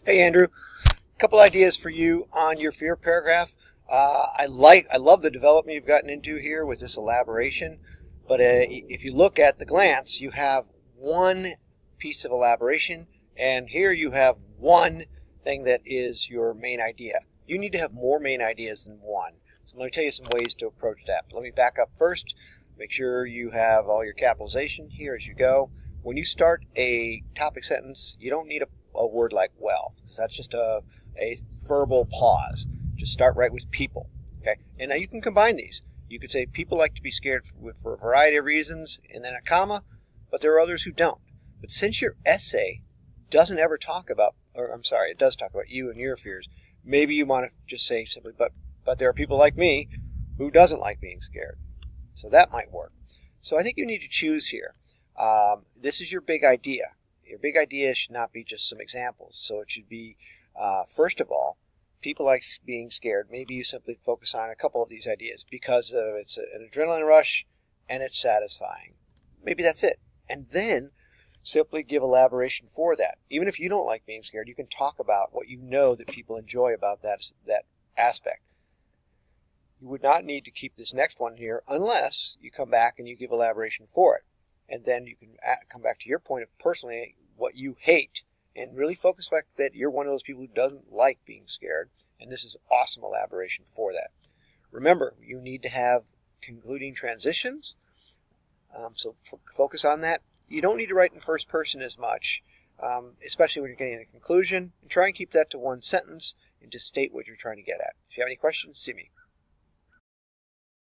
Hey Andrew, a couple ideas for you on your fear paragraph. I love the development you've gotten into here with this elaboration, but if you look at the glance, you have one piece of elaboration, and here you have one thing that is your main idea. You need to have more main ideas than one. So I'm going to tell you some ways to approach that. But let me back up first. Make sure you have all your capitalization here as you go. When you start a topic sentence, you don't need a word like well, because that's just a verbal pause. Just start right with people. Okay, and now you can combine these. You could say people like to be scared for a variety of reasons, and then a comma, but there are others who don't. But since your essay doesn't ever talk about, or I'm sorry, it does talk about you and your fears, maybe you want to just say simply, but there are people like me who doesn't like being scared. So that might work. So I think you need to choose here. This is your big idea. Your big idea should not be just some examples. So it should be, first of all, people like being scared. Maybe you simply focus on a couple of these ideas because it's an adrenaline rush and it's satisfying. Maybe that's it. And then simply give elaboration for that. Even if you don't like being scared, you can talk about what you know that people enjoy about that aspect. You would not need to keep this next one here unless you come back and you give elaboration for it. And then you can come back to your point of personally what you hate and really focus back that you're one of those people who doesn't like being scared. And this is awesome elaboration for that. Remember, you need to have concluding transitions. So focus on that. You don't need to write in first person as much, especially when you're getting a conclusion. And try and keep that to one sentence and just state what you're trying to get at. If you have any questions, see me.